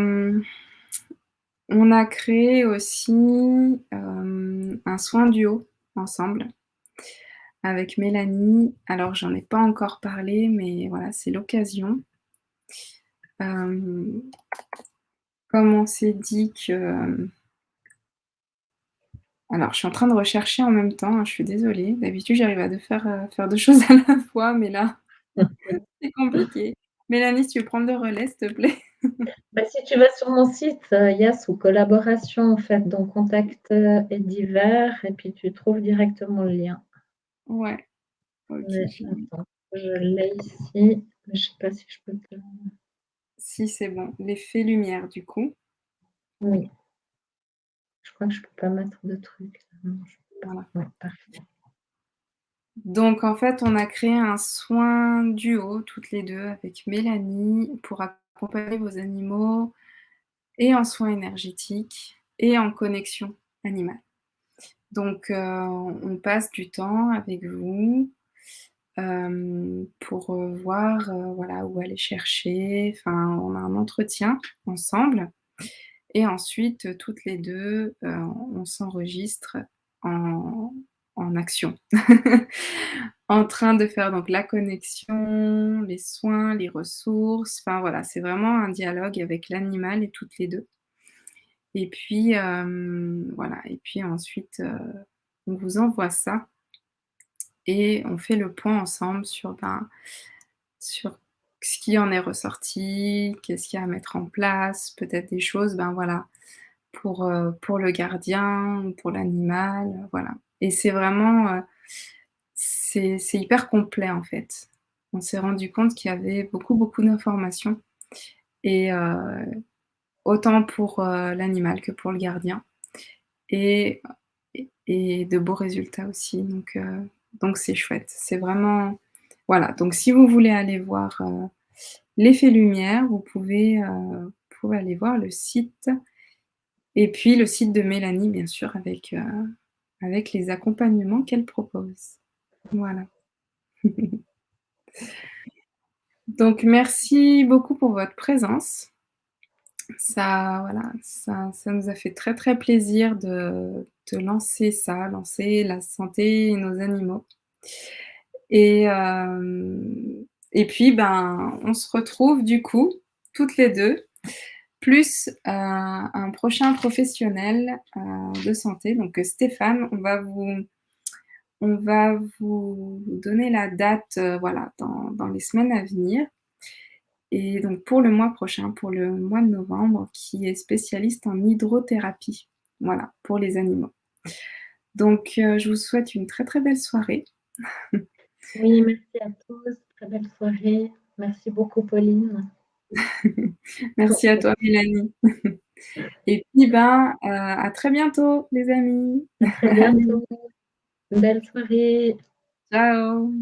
A: on a créé aussi, un soin duo ensemble avec Mélanie. Alors j'en ai pas encore parlé, mais voilà, c'est l'occasion. Hem, Comme on s'est dit que, alors je suis en train de rechercher en même temps, hein, je suis désolée. D'habitude j'arrive à faire 2 choses à la fois, mais là, c'est compliqué. Mélanie, si tu veux prendre le relais, s'il te plaît?
B: Bah, si tu vas sur mon site, il y a sous collaboration en fait, donc contact, et divers et puis tu trouves directement le lien.
A: Ouais, OK,
B: Mais attends, je l'ai ici, mais je sais pas si je peux te
A: si, c'est bon. L'effet lumière, du coup,
B: oui, je crois que je peux pas mettre de trucs. Non, je peux
A: voilà.
B: pas. Ouais, parfait.
A: Donc en fait, on a créé un soin duo toutes les 2 avec Mélanie pour accompagner vos animaux et en soins énergétiques et en connexion animale. Donc on passe du temps avec vous, pour, voir, voilà, où aller chercher. Enfin, on a un entretien ensemble et ensuite, toutes les 2, on s'enregistre en action. En train de faire donc la connexion, les soins, les ressources, enfin voilà, c'est vraiment un dialogue avec l'animal et toutes les 2. Et puis, voilà, et puis ensuite, on vous envoie ça et on fait le point ensemble sur, ben, sur ce qui en est ressorti, qu'est-ce qu'il y a à mettre en place, peut-être des choses, ben, voilà, pour le gardien ou pour l'animal, voilà. Et c'est vraiment, c'est hyper complet, en fait. On s'est rendu compte qu'il y avait beaucoup, beaucoup d'informations et autant pour, l'animal que pour le gardien et et de beaux résultats aussi donc c'est chouette. C'est vraiment voilà, donc si vous voulez aller voir, l'effet lumière, vous pouvez aller voir le site et puis le site de Mélanie bien sûr avec les accompagnements qu'elle propose. Voilà. Donc merci beaucoup pour votre présence. Ça voilà, ça nous a fait très, très plaisir de lancer ça, lancer la santé et nos animaux et et puis, ben, on se retrouve du coup, toutes les 2 plus, un prochain professionnel, de santé donc Stéphane. On va vous donner la date, voilà, dans les semaines à venir et donc pour le mois prochain, pour le mois de novembre, qui est spécialiste en hydrothérapie, voilà, pour les animaux. Donc je vous souhaite une très, très belle soirée.
B: Oui, merci à tous, très belle soirée. Merci beaucoup Pauline.
A: Merci à toi Mélanie et puis, ben, à très bientôt les amis.
B: À très
A: Allez,
B: bientôt. Belle soirée.
A: ciao.